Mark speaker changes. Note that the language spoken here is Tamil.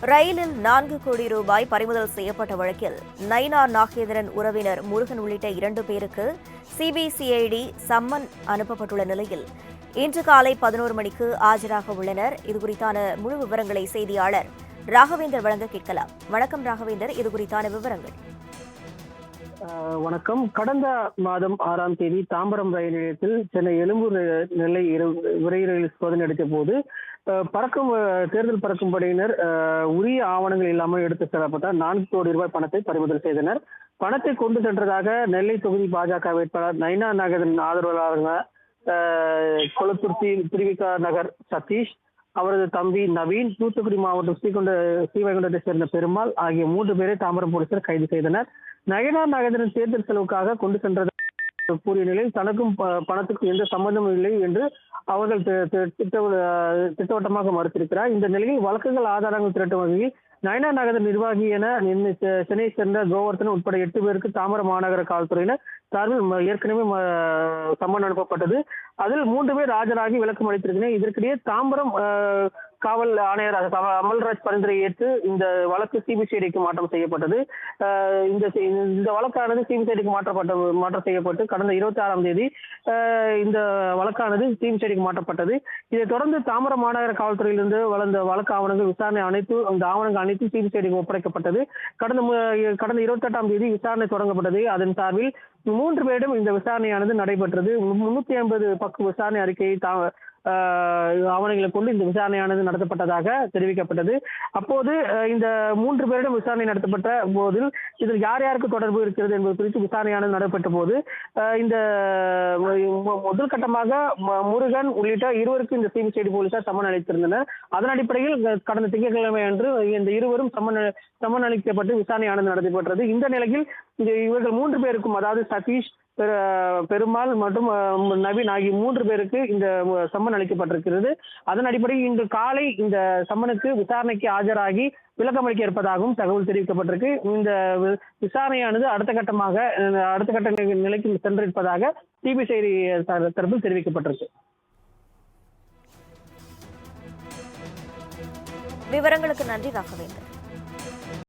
Speaker 1: ரயிலில் 4 கோடி ரூபாய் பறிமுதல் செய்யப்பட்ட வழக்கில் நயினார் நாகேந்திரன் உறவினர் முருகன் உள்ளிட்ட 2 பேருக்கு சிபிசிஐடி சம்மன் அனுப்பப்பட்டுள்ள நிலையில் இன்று காலை 11 மணிக்கு ஆஜராக உள்ளனர். இதுகுறித்தான முழு விவரங்களை செய்தியாளர் ராகவேந்தர் வழங்க கேட்கலாம். வணக்கம் ராகவேந்தர், இதுகுறித்தான விவரங்கள்.
Speaker 2: வணக்கம். கடந்த மாதம் 6ஆம் தேதி தாம்பரம் ரயில் நிலையத்தில் சென்னை எழும்பூர் நெல்லை விரைவு ரயில் சோதனை நடத்திய போது தேர்தல் பறக்கும் படையினர் உரிய ஆவணங்கள் இல்லாமல் எடுத்து செல்லப்பட்ட 4 கோடி ரூபாய் பணத்தை பறிமுதல் செய்தனர். பணத்தை கொண்டு சென்றதாக நெல்லை தொகுதி பாஜக வேட்பாளர் நயினார் நாகேந்திரன் ஆதரவாளரான கொளத்தூர் திருவிகா நகர் சதீஷ், அவரது தம்பி நவீன், தூத்துக்குடி மாவட்டம் ஸ்ரீவைகுண்டத்தை சேர்ந்த பெருமாள் ஆகிய 3 பேரை தாம்பரம் போலீசார் கைது செய்தனர். நயினார் நாகேந்திரன் தேர்தல் செலவுக்காக கொண்டு சென்றதாக கூறிய நிலையில் தனக்கும் பணத்துக்கும் எந்த சம்பந்தமும் இல்லை என்று அவர்கள் திட்டவட்டமாக மறுத்திருக்கிறார். இந்த நிலையில் வழக்குகள் ஆதாரங்கள் திரட்டும் வகையில் நயினார் நாகேந்திரன் நிர்வாகி என சென்னையை சேர்ந்த கோவர்தன் உட்பட 8 பேருக்கு தாம்பரம் மாநகர காவல்துறையினர் சார்பில் ஏற்கனவே சம்மன் அனுப்பப்பட்டது. அதில் 3 பேர் ஆஜராகி விளக்கம் அளித்திருக்கிறேன். இதற்கிடையே தாம்பரம் காவல் ஆணையர் அமல்ராஜ் பரிந்துரை ஏற்று இந்த வழக்கு சிபிசிஐடிக்கு மாற்றம் செய்யப்பட்டது. இந்த வழக்கானது சிபிசிஐடிக்கு மாற்றம் செய்யப்பட்டு கடந்த 26ஆம் தேதி இந்த வழக்கானது சிபிசிஐடிக்கு மாற்றப்பட்டது. இதைத் தொடர்ந்து தாம்பரம் மாநகர காவல்துறையிலிருந்து வளர்ந்த வழக்கு ஆவணங்கள் விசாரணை இந்த ஆவணங்கள் அனைத்தும் சிபிசிஐடிக்கு ஒப்படைக்கப்பட்டது. கடந்த 28ஆம் தேதி விசாரணை தொடங்கப்பட்டது. அதன் சார்பில் 3 பேரிடம் இந்த விசாரணையானது நடைபெற்றது. 350 பக்க விசாரணை அறிக்கையை ஆவணங்களை கொண்டு இந்த விசாரணையானது நடத்தப்பட்டதாக தெரிவிக்கப்பட்டது. அப்போது இந்த 3 பேரிடம் விசாரணை நடத்தப்பட்ட போதில் இதில் யார் யாருக்கு தொடர்பு இருக்கிறது என்பது குறித்து விசாரணையானது நடைபெற்ற போது இந்த முதல் கட்டமாக முருகன் உள்ளிட்ட 2 இந்த சிபிசிஐடி போலீசார் சம்மன் அளித்திருந்தனர். அதன் அடிப்படையில் கடந்த திங்கட்கிழமை அன்று இந்த 2 சம்மன் அளிக்கப்பட்டு விசாரணையானது நடைபெற்றது. இந்த நிலையில் இவர்கள் 3 பேருக்கும், அதாவது சதீஷ், பெருமாள் மற்றும் நவீன் ஆகிய 3 பேருக்கு இந்த சம்மன் அளிக்கப்பட்டிருக்கிறது. அதன் அடிப்படையில் இன்று காலை இந்த சம்மனுக்கு விசாரணைக்கு ஆஜராகி விளக்கம் அளிக்க இருப்பதாகவும் தகவல் தெரிவிக்கப்பட்டிருக்கு. இந்த விசாரணையானது அடுத்த கட்ட நிலைக்கு சென்றிருப்பதாக சிபிசிஐடி தரப்பில் தெரிவிக்கப்பட்டிருக்கு.
Speaker 1: விவரங்களுக்கு நன்றி ராகவேந்தர்.